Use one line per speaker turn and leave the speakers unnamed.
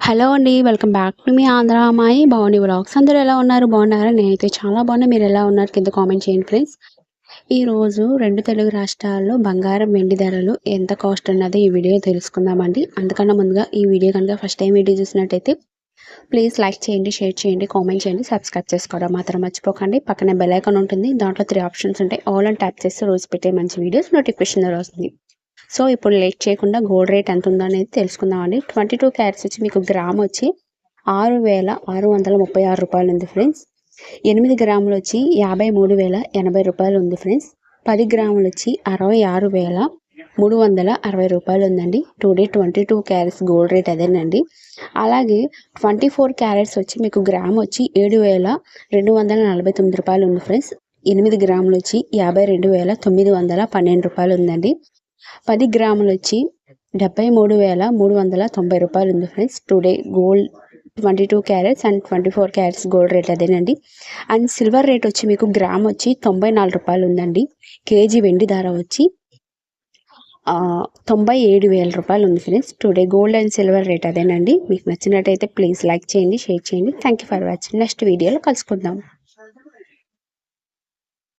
Hello అండి. Welcome back to me Andhra అమ్మాయి Bhavani vlogs. అందరూ ఎలా ఉన్నారు? బాగున్నారా? నేనైతే చాలా బాగున్నా. మీరు ఎలా ఉన్నారు? కింద కామెంట్ చేయండి ఫ్రెండ్స్. ఈరోజు 2 తెలుగు రాష్ట్రాల్లో బంగారం, వెండి ధరలు ఎంత కాస్ట్ ఉన్నది ఈ వీడియో తెలుసుకుందామండి. అందుకన్నా ముందుగా ఈ వీడియో కనుక ఫస్ట్ టైం వీడియో చూసినట్టయితే ప్లీజ్ లైక్ చేయండి, షేర్ చేయండి, కామెంట్ చేయండి, సబ్స్క్రైబ్ చేసుకోవడం మాత్రం మర్చిపోకండి. పక్కనే బెల్ ఐకాన్ ఉంటుంది. దాంట్లో 3 ఆప్షన్స్ ఉంటాయి. ఆల్ అని ట్యాప్ చేస్తే రోజు పెట్టే మంచి వీడియోస్ నోటిఫికేషన్ వస్తుంది. సో ఇప్పుడు లేట్ చేయకుండా గోల్డ్ రేట్ ఎంత ఉందో అనేది తెలుసుకుందామండి. 22 క్యారెట్స్ వచ్చి మీకు గ్రామ్ వచ్చి 6,636 రూపాయలు ఉంది ఫ్రెండ్స్. 8 గ్రాములు వచ్చి 53,080 రూపాయలు ఉంది ఫ్రెండ్స్. 10 గ్రాములు వచ్చి 66,360 రూపాయలు ఉందండి. టుడే 22 క్యారెట్స్ గోల్డ్ రేట్ అదేనండి. అలాగే 24 క్యారెట్స్ వచ్చి మీకు గ్రామ్ వచ్చి 7,249 రూపాయలు ఉంది ఫ్రెండ్స్. 8 గ్రాములు వచ్చి 52,912 రూపాయలు ఉందండి. 10 గ్రాములు వచ్చి 73,390 రూపాయలు ఉంది friends. Today gold 22 carats and 24 carats gold rate అదేనండి. అండ్ సిల్వర్ రేట్ వచ్చి మీకు గ్రామ్ వచ్చి 94 రూపాయలు ఉందండి. కేజీ వెండి ధర వచ్చి 97,000 రూపాయలు ఉంది friends. Today gold and silver rate అదేనండి. మీకు నచ్చినట్టయితే ప్లీజ్ లైక్ చేయండి, షేర్ చేయండి. Thank you for watching. Next వీడియోలో కలుసుకుందాం.